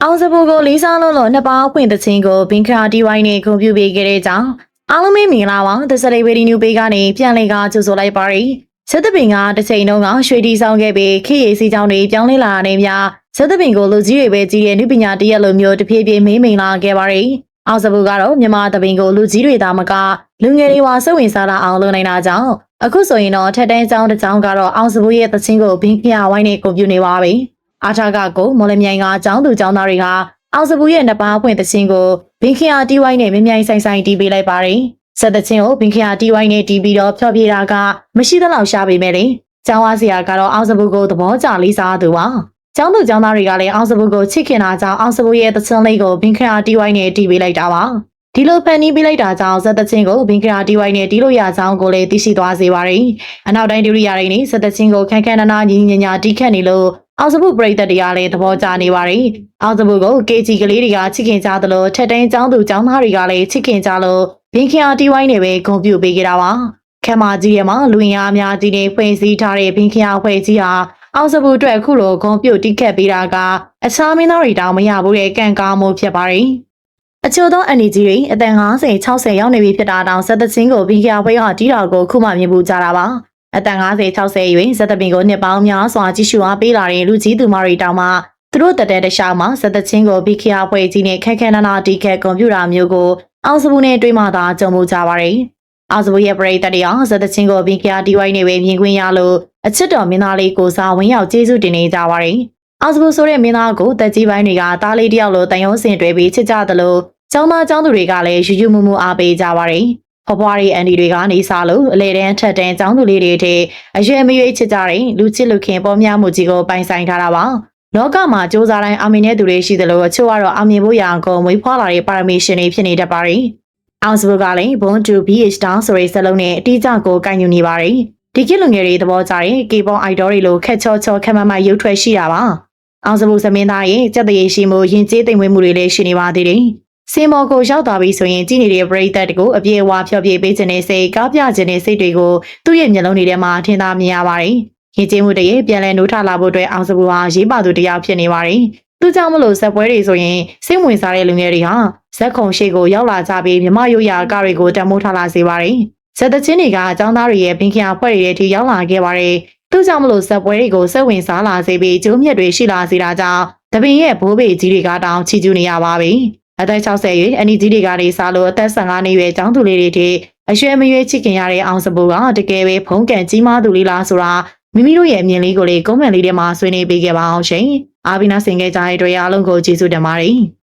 အောင်စပူကိုလေးစားလို့နှစ်ပေါင်းဖွင့်တဲ့ချင်းကိုဘင်္ဂရာတီဝိုင်းနဲ့ဂုဏ်ပြုပေးခဲ့တဲ့ကြောင့်အားလုံးမင်္ဂလာပါသစရိဝေဒီနျူပေးကနေပြန်လည်ကကြိုဆိုလိုက်ပါရစေဆက်သပင်ကတစ်ချိန်လုံးကရွှေတီဆောင်ခဲ့ပြီးခေရည်စီကြောင်းတွေပြောင်းလဲလာတဲ့များဆက်သပင်ကိုလူကြီးတွေပဲကြီးတဲ့နုပညာတရက်လိုမျိုးတဖြည်းဖြည်းမိမ့်လာခဲ့ပါရစေအောင်စပူကတော့မြန်မာသပင်ကိုလူကြီးတွေသာမကလူငယ်တွေပါစိတ်ဝင်စားလာအောင်လုပ်နိုင်တာကြောင့်အခုဆိုရင်တော့ထက်တန်းကျောင်းတစ်ကျောင်းကတော့အောင်စပူရဲ့သချင်းကိုဘင်္ဂရာဝိုင်းနဲ့ဂုဏ်ပြုနေပါပြီအားထားကကိုမော်လမြိုင်ကကျောင်းသူကျောင်းသားတွေကအောင်စပူရဲ့နှစ်ပါးဖွင့်သချင်းကိုဘင်္ဂရာတီဝိုင်းနဲ့မြမြိုင်ဆိုင်ဆိုင်တီးပေးလိုက်ပါတယ်ဆက်သချင်းကိုဘင်္ဂရာတီဝိုင်းနဲ့တီးပြီးတော့ဖျော်ဖြေတာကမရှိသလောက်ရှားပေမဲ့လေကျောင်းဝါဆရာကတော့အောင်စပူကိုသဘောကျလေးစားသူပါကျောင်းသူကျောင်းသားတွေကလည်းအောင်စပူကိုချစ်ခင်တာကြောင့်အောင်စပူရဲ့သချင်းလေးကိုဘင်္ဂရာတီဝိုင်းနဲ့တီးပေးလိုက်တာပါဒီလိုဖန်တီးပေးလိုက်တာကြောင့်ဇက်သချင်းကိုဘင်္ဂရာတီဝိုင်းနဲ့တီးလို့ရကြောင်းကိုလည်းသိရှိသွားစေပါတယ်အနောက်တိုင်းဒုတိယရင်းနဲ့ဇက်သချင်းကိုခန်းခန်းနာနာညီညီညာတီးခတ်နေလို့အောင်စပူပရိသတ်တွေကလည်းသဘောကျနေပါတယ်။အောင်စပူကိုကေဂျီကလေးတွေကချစ်ခင်ကြသလိုထက်တန်းကျောင်းသူကျောင်းသားတွေကလည်းချစ်ခင်ကြလို့ဘင်္ဂရာတီဝိုင်းနဲ့ပဲဂုဏ်ပြုပေးကြတာပါ။ခမ်းမကြီးရဲ့မှာလူဝင်အားအများကြီးနဲ့ဖွဲ့စည်းထားတဲ့ဘင်္ဂရာဖွဲ့ကြီးဟာအောင်စပူအတွက်အခုလိုဂုဏ်ပြုတီးခတ်ပေးတာကအခြားမင်းသားတွေတောင်မရဘူးတဲ့ကံကောင်းမှုဖြစ်ပါတယ်။အချို့သောအနေကြီးတွေအသက်50 60ရောက်နေပြီဖြစ်တာတောင်ဇက်သချင်းကိုဘင်္ဂရာဖွဲ့ကတီးတော်ကိုခုမှမြင်ဘူးကြတာပါ။အသက်50 60ရွေးဇက်သပင်ကိုနှစ်ပေါင်းများစွာကြည့်ရှုအားပေးလာတဲ့လူကြီးသူမတွေတောင်မှသူတို့တက်တဲ့တခြားမှာဇက်သချင်းကိုဘီခရာဖွဲ့ကြီးနဲ့ခက်ခဲနာနာတီးခက်ကွန်ပျူတာမျိုးကိုအောင်စပူနဲ့တွေးမှသာကြုံမှုကြပါတယ်။အောင်စပူရဲ့ပရိသတ်တွေအောင်ဇက်သချင်းကိုဘီခရာတီဝိုင်းနဲ့ပဲမြင်ခွင့်ရလို့အချစ်တော်မင်းသားလေးကိုစားဝင်ရောက်ကျေးဇူးတင်နေကြပါတယ်။အောင်စပူဆိုတဲ့မင်းသားကိုတက်ကြီးပိုင်းတွေကသားလေးတယောက်လိုတန်ရုံးစင်တွဲပြီးချစ်ကြသလိုကျောင်းသားကျောင်းသူတွေကလည်းယူယူမှုမှုအားပေးကြပါတယ်။ဖွားဖွားရီအန်ဒီတွေကနေစားလို့အလေတန်းထက်တန်းကျောင်းသူလေးတွေထဲအရွယ်မရွေးချစ်ကြတဲ့လူချစ်လူခင်ပေါ်များမှုကြီးကိုပိုင်ဆိုင်ထားတာပါလောကမှာစ조사တိုင်းအောင်မြင်တဲ့သူတွေရှိသလိုအချို့ကတော့အောင်မြင်ဖို့ရအောင်ကိုမွေးဖွားလာတဲ့ပါရမီရှင်တွေဖြစ်နေတတ်ပါတယ်အောင်စပူကလည်း Born to BH Down ဆိုတဲ့စလုံးနဲ့အတိအကျကိုကိုင်ယူနေပါတယ်ဒီကိလူငယ်တွေသဘောကျတဲ့ K-pop idol တွေလိုခက်ချောချောခက်မမရုပ်ထွက်ရှိတာပါအောင်စပူသမင်းသားရဲ့စက်တရေရှိမှုရင်ကျေးသိမ်မွေးမှုတွေလည်းရှိနေပါသေးတယ်စင်မော်ကိုရောက်သွားပြီဆိုရင်ကြည်နေတဲ့ပရိသတ်တွေကိုအပြေအဝဖျော်ဖြေပေးခြင်းနဲ့စိတ်ကားပြခြင်းနဲ့စိတ်တွေကိုသူ့ရဲ့မျက်လုံးတွေထဲမှာထင်သာမြင်ရပါတယ်။ရင်ကျေးမှုတွေပြန်လည်နိုးထလာဖို့အတွက်အောင်စပူဟာရေးပါသူတယောက်ဖြစ်နေပါတယ်။သူကြောင့်မလို့ဇက်ပွဲတွေဆိုရင်စိတ်ဝင်စားတဲ့လူငယ်တွေဟာဇက်ခုံရှိကိုရောက်လာကြပြီးမြမရိုးရာကတွေကိုတမိုးထားလာစေပါတယ်။ဇက်သချင်းတွေကအကြောင်းသားတွေရဲ့ဘင်္ဂရာဖွဲ့တွေအထိရောက်လာခဲ့ပါတယ်။သူကြောင့်မလို့ဇက်ပွဲတွေကိုစိတ်ဝင်စားလာစေပြီးကျိုးမြက်တွေရှိလာစေတာကြောင့်တပင်ရဲ့ဘိုးဘေကြီးတွေကတောင်ချီကျူးနေရပါပြီ။အသက်60ရွယ်အနီကြီးတွေကနေစားလို့အသက်15နှစ်ရွယ်ကျောင်းသူလေးတွေထိအရွယ်မရွေးချစ်ခင်ရတဲ့အောင်စပူကတကယ်ပဲဖုံးကန်ကြီးမားသူလေးလားဆိုတာမိမိတို့ရဲ့အမြင်လေးကိုလေကွန်မန့်လေးထဲမှာဆွေးနွေးပေးခဲ့ပါအောင်ရှင်။အားပြီးနာဆင်ခဲ့ကြတဲ့အတွက်အားလုံးကိုကျေးဇူးတင်ပါတယ်။